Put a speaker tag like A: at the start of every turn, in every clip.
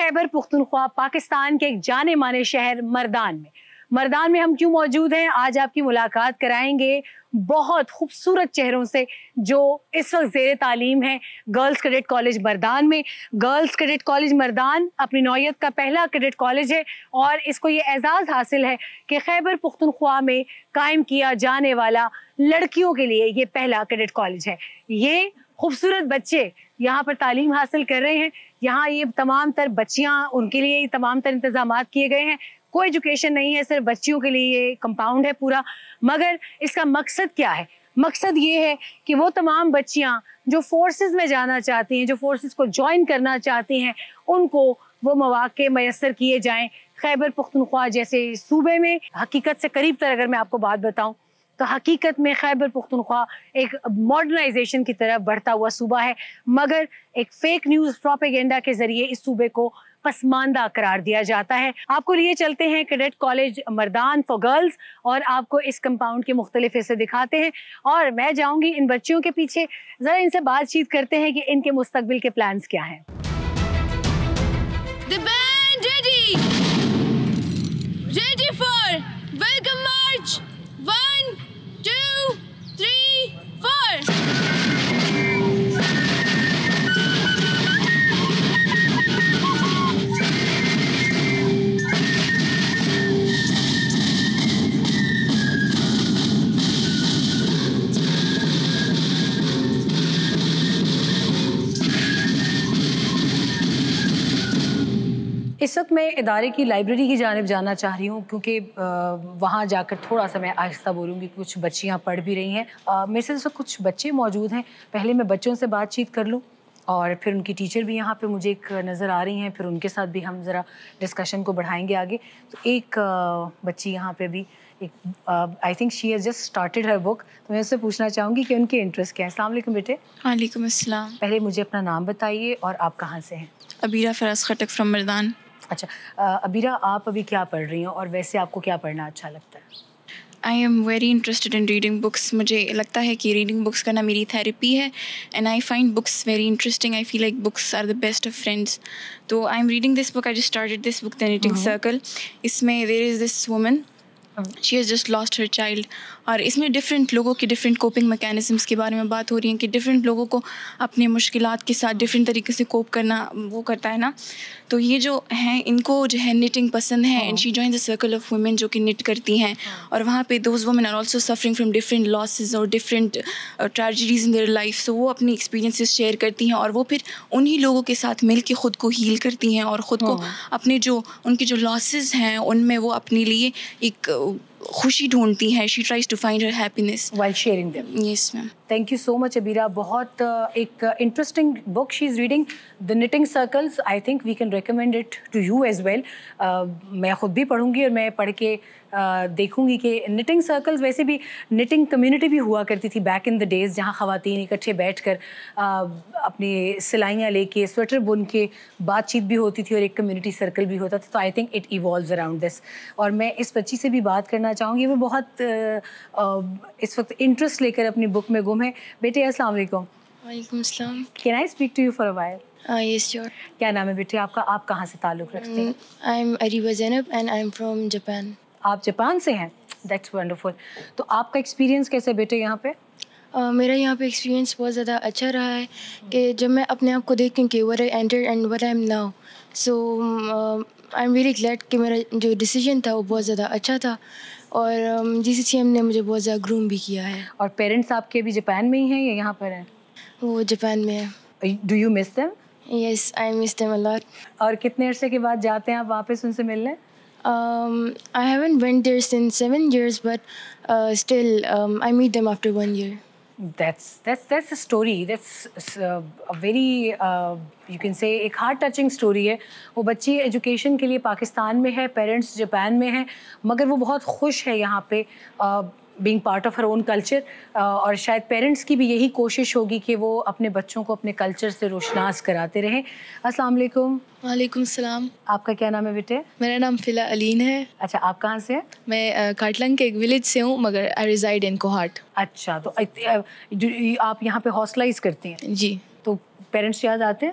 A: خیبر پختونخوا پاکستان کے ایک جانے مانے شہر مردان میں ہم کیوں موجود ہیں؟ آج آپ کی ملاقات کرائیں گے بہت خوبصورت چہروں سے جو اس وقت زیر تعلیم ہیں گرلز کیڈٹ کالج مردان میں۔ گرلز کیڈٹ کالج مردان اپنی نوعیت کا پہلا کیڈٹ کالج ہے اور اس کو یہ اعزاز حاصل ہے کہ خیبر پختونخوا میں قائم کیا جانے والا لڑکیوں کے لیے یہ پہلا کیڈٹ کالج ہے۔ یہ خوبصورت بچے یہاں پر تعلیم حاصل کر رہے ہیں، یہاں یہ تمام تر بچیاں، ان کے لیے تمام تر انتظامات کیے گئے ہیں۔ کوئی ایجوکیشن نہیں ہے، صرف بچیوں کے لیے یہ کمپاؤنڈ ہے پورا۔ مگر اس کا مقصد کیا ہے؟ مقصد یہ ہے کہ وہ تمام بچیاں جو فورسز میں جانا چاہتی ہیں، جو فورسز کو جوائن کرنا چاہتی ہیں، ان کو وہ مواقع میسر کیے جائیں۔ خیبر پختونخوا جیسے صوبے میں حقیقت سے قریب تر اگر میں آپ کو بات بتاؤں تو حقیقت میں خیبر پختونخوا ایک ماڈرنائزیشن کی طرف بڑھتا ہوا صوبہ ہے، مگر ایک فیک نیوز پروپیگنڈا کے ذریعے اس صوبے کو پسماندہ قرار دیا جاتا ہے۔ آپ کو لیے چلتے ہیں cadet college Mardan for girls اور آپ کو اس کمپاؤنڈ کے مختلف حصے دکھاتے ہیں، اور میں جاؤں گی ان بچیوں کے پیچھے، ذرا ان سے بات چیت کرتے ہیں کہ ان کے مستقبل کے پلانز کیا ہیں۔
B: The band ready. Ready for welcome march. 1, 2, 3, 4.
A: اس وقت میں ادارے کی لائبریری کی جانب جانا چاہ رہی ہوں کیونکہ وہاں جا کر تھوڑا سا میں آہستہ بولوں گی، کچھ بچیاں پڑھ بھی رہی ہیں۔ میرے سے اس وقت کچھ بچے موجود ہیں، پہلے میں بچوں سے بات چیت کر لوں اور پھر ان کی ٹیچر بھی یہاں پہ مجھے ایک نظر آ رہی ہیں، پھر ان کے ساتھ بھی ہم ذرا ڈسکشن کو بڑھائیں گے آگے۔ تو ایک بچی یہاں پہ بھی I think she has just started her book, تو میں اس سے پوچھنا چاہوں گی کہ ان کے انٹرسٹ کیا ہیں۔ السلام علیکم بیٹے۔
B: وعلیکم السلام۔
A: پہلے مجھے اپنا نام بتائیے اور آپ کہاں سے ہیں؟
B: ابیرہ فراز خٹک فرام مردان۔
A: اچھا ابیرہ، آپ ابھی کیا پڑھ رہی ہیں اور ویسے آپ کو کیا پڑھنا اچھا لگتا ہے؟
B: آئی am very interested in reading books. مجھے لگتا ہے کہ ریڈنگ بکس کرنا میری تھیراپی ہے، and I find books very interesting. I feel like books are the best of friends. تو I am reading this book, I just started this book, the knitting circle. اس میں there is this woman, she has just lost her child, اور اس میں different لوگوں کے different coping mechanisms کے بارے میں بات ہو رہی ہے کہ ڈفرینٹ لوگوں کو اپنے مشکلات کے ساتھ ڈفرینٹ طریقے سے کوپ کرنا وہ کرتا ہے نا۔ تو یہ جو ہیں ان کو جو ہے نٹنگ پسند ہے، and she join the circle of women جو کہ نٹ کرتی ہیں، اور وہاں پہ those women are also suffering from different losses اور different tragedies in their life, سو وہ اپنی ایکسپیرینسز شیئر کرتی ہیں اور وہ پھر انہی لوگوں کے ساتھ مل کے خود کو ہیل کرتی ہیں اور خود کو اپنے جو ان کے جو لاسز ہیں ان میں وہ اپنے لیے ایک خوشی ڈھونڈتی ہیں۔ She tries to find her happiness
A: while sharing them.
B: Yes ma'am.
A: Thank you so much Abeera, بہت ایک interesting book she is reading, the knitting circles. I think we can recommend it to you as well. میں خود بھی پڑھوں گی اور میں پڑھ کے دیکھوں گی کہ نٹنگ سرکلز، ویسے بھی نٹنگ کمیونٹی بھی ہوا کرتی تھی بیک ان دا ڈیز، جہاں خواتین اکٹھے بیٹھ کر اپنی سلائیاں لے کے سویٹر بن کے بات چیت بھی ہوتی تھی اور ایک کمیونٹی سرکل بھی ہوتا تھا۔ تو I think it evolves around this. اور میں اس بچی سے بھی بات کرنا چاہوں گی، وہ بہت اس وقت انٹرسٹ لے کر اپنی بک میں گم ہے۔ بیٹے السلام علیکم۔
B: وعلیکم السلام۔
A: Can I speak to you for a while?
B: Yes sure.
A: کیا نام ہے بیٹے آپ کا؟ آپ کہاں سے تعلق رکھتے ہیں؟
B: I am Areeba Zainab and I am from Japan.
A: آپ جاپان سے ہیں؟ That's wonderful. تو آپ کا ایکسپیرینس کیسے بیٹے یہاں پہ؟
B: میرا یہاں پہ ایکسپیرینس بہت زیادہ اچھا رہا ہے کہ جب میں اپنے آپ کو دیکھتی ہوں کہ what I enter and what I am now, so I am very glad کہ میرا جو ڈیسیجن تھا وہ بہت زیادہ اچھا تھا، اور جی سی سی ایم نے مجھے بہت زیادہ گروم بھی کیا ہے۔
A: اور پیرنٹس آپ کے بھی جاپان میں ہی ہیں یا یہاں پر ہیں؟
B: وہ جاپان میں ہے۔
A: Do you miss them?
B: Yes I miss them a lot.
A: اور کتنے عرصے کے بعد جاتے ہیں آپ واپس ان سے ملنے؟
B: I haven't went there since 7 years, but still I meet them after 1 year.
A: That's a story. That's a very you can say ایک ہارٹ ٹچنگ اسٹوری ہے۔ وہ بچی ایجوکیشن کے لیے پاکستان میں ہے، پیرنٹس جاپان میں ہیں، مگر وہ بہت خوش ہے یہاں پہ being part of her own culture, اور شاید پیرنٹس کی بھی یہی کوشش ہوگی کہ وہ اپنے بچوں کو اپنے کلچر سے روشناس کراتے رہیں۔ السلام علیکم۔
B: وعلیکم السلام۔
A: آپ کا کیا نام ہے بیٹے؟
B: میرا نام فلا علین ہے۔
A: اچھا، آپ کہاں سے ہیں؟
B: میں کاٹلنگ کے ایک ولیج سے ہوں، مگر آئی ریزائڈ ان کوہاٹ۔
A: اچھا، تو آپ یہاں پہ ہاسٹلائز کرتے ہیں؟
B: جی۔
A: تو پیرنٹس یاد آتے ہیں؟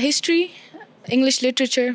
B: History, English literature,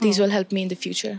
B: these will help me in the future.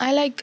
B: I like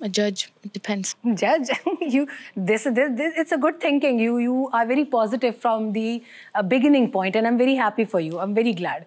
B: a judge, it depends.
A: Judge, this it's a good thinking. You are very positive from the beginning point, and I'm very happy for you. I'm very glad.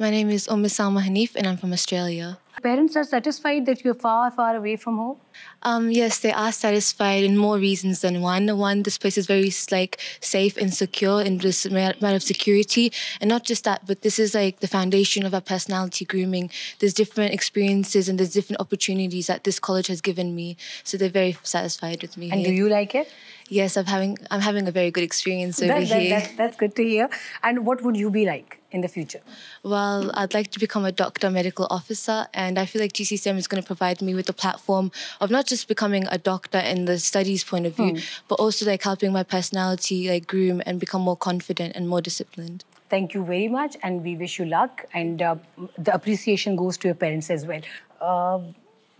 B: My name is Salma Hanif and I'm from Australia.
A: Parents are satisfied that you're far away from home?
B: Yes, they are satisfied in more reasons than one. One, this place is very safe and secure in this matter of security. And not just that, but this is like the foundation of our personality grooming. There's different experiences and there's different opportunities that this college has given me. So they're very satisfied with me.
A: And do you like it?
B: Yes, I'm having a very good experience over here.
A: That's good to hear. And what would you be like in the future?
B: Well, I'd like to become a doctor, medical officer, and I feel like GCSM is going to provide me with a platform of not just becoming a doctor in the studies point of view, but also like helping my personality like groom and become more confident and more disciplined.
A: Thank you very much, and we wish you luck, and the appreciation goes to your parents as well.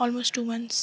C: Almost 2 months.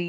A: the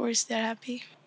C: course they are happy.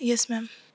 C: Yes, ma'am.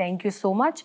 A: thank you so much.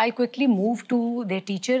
A: I quickly move to their teacher.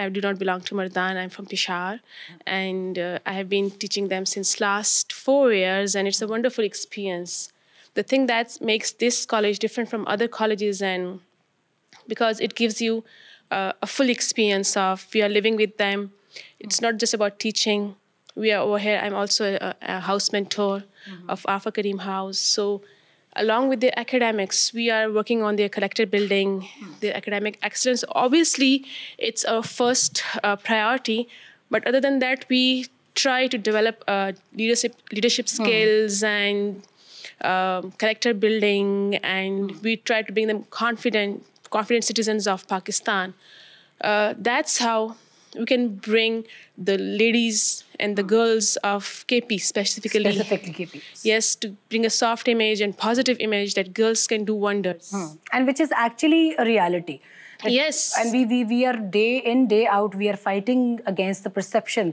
C: I do not belong to Mardan. I'm from Peshawar, and I have been teaching them since last 4 years, and it's a wonderful experience. The thing that makes this college different from other colleges, and because it gives you a full experience of we are living with them. It's not just about teaching. We are over here. I'm also a house mentor of Arfa Karim House. So along with the academics, we are working on their character building, their academic excellence. Obviously, it's our first priority. But other than that, we try to develop leadership skills and character building. And we try to bring them confident citizens of Pakistan. That's how we can bring the ladies and the girls of KP specifically
A: KP.
C: Yes, to bring a soft image and positive image that girls can do wonders.
A: And which is actually a reality.
C: Yes.
A: And we are day in day out we are fighting against the perception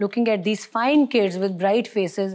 A: looking at these fine kids with bright faces,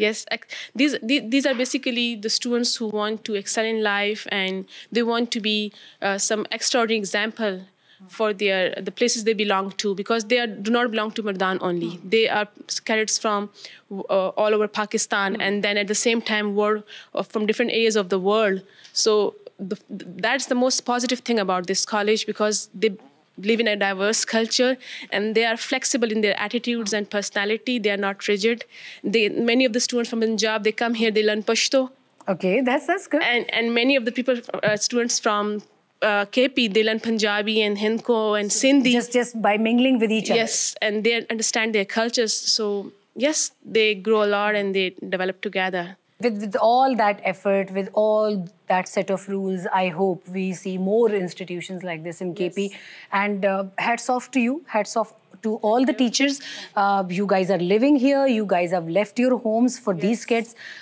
C: Yes, these are basically the students who want to excel in life and they want to be some extraordinary example for the places they belong to, because they do not belong to Mardan only. They are cadets from all over Pakistan and then at the same time from different areas of the world. So that's the most positive thing about this college, because they live in a diverse culture and they are flexible in their attitudes and personality. They are not rigid. Many of the students from Punjab, they come here, they learn Pashto.
A: Okay, that's good.
C: And many of the students from KP, they learn Punjabi and Hindko and Sindhi.
A: Just by mingling with each other.
C: Yes, and they understand their cultures. So yes, they grow a lot and they develop together.
A: With all that effort, with all that set of rules, I hope we see more institutions like this in KP. And hats off to you, hats off to all the teachers. You guys are living here, you guys have left your homes for these kids.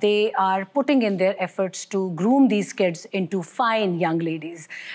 A: they are putting in their efforts to groom these kids into fine young ladies.